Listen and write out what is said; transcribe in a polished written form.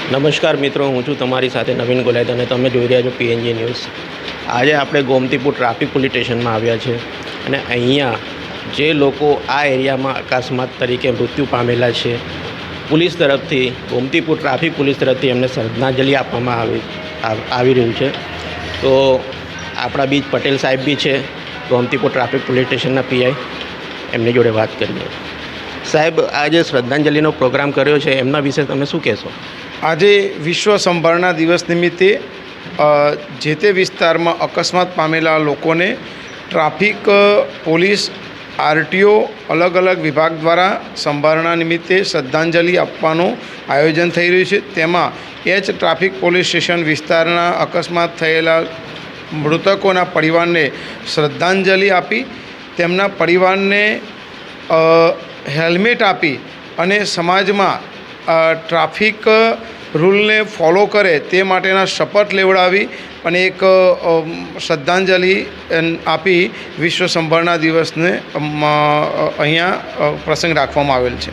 નમસ્કાર મિત્રો, હું છું તમારી સાથે નવીન ગોલાયત અને તમે જોઈ રહ્યા છો PNG ન્યૂઝ। આજે આપણે ગોમતીપુર ટ્રાફિક પોલીસ સ્ટેશનમાં આવ્યા છે અને અહીંયા જે લોકો આ એરિયામાં અકસ્માત તરીકે મૃત્યુ પામેલા છે, પોલીસ તરફથી ગોમતીપુર ટ્રાફિક પોલીસ તરફથી એમને શ્રદ્ધાંજલિ આપવામાં આવી રહ્યું છે। તો આપણા બીજ પટેલ સાહેબ બી છે, ગોમતીપુર ટ્રાફિક પોલીસ સ્ટેશનના PI, એમની જોડે વાત કરીએ। સાહેબ, આ જે શ્રદ્ધાંજલિનો પ્રોગ્રામ કર્યો છે એમના વિશે તમે શું કહેશો? આજે વિશ્વ સંભાળના દિવસ નિમિત્તે જે તે વિસ્તારમાં અકસ્માત પામેલા લોકોને ટ્રાફિક પોલીસ RTO અલગ અલગ વિભાગ દ્વારા સંભાળના નિમિત્તે શ્રદ્ધાંજલિ આપવાનું આયોજન થઈ રહ્યું છે। તેમાં H ટ્રાફિક પોલીસ સ્ટેશન વિસ્તારના અકસ્માત થયેલા મૃતકોના પરિવારને શ્રદ્ધાંજલિ આપી તેમના પરિવારને હેલ્મેટ આપી અને સમાજમાં ટ્રાફિક રૂલને ફોલો કરે તે માટેના શપથ લેવડાવી અને એક શ્રદ્ધાંજલિ આપી વિશ્વ સંભાળના દિવસને અહીંયા પ્રસંગ રાખવામાં આવેલ છે।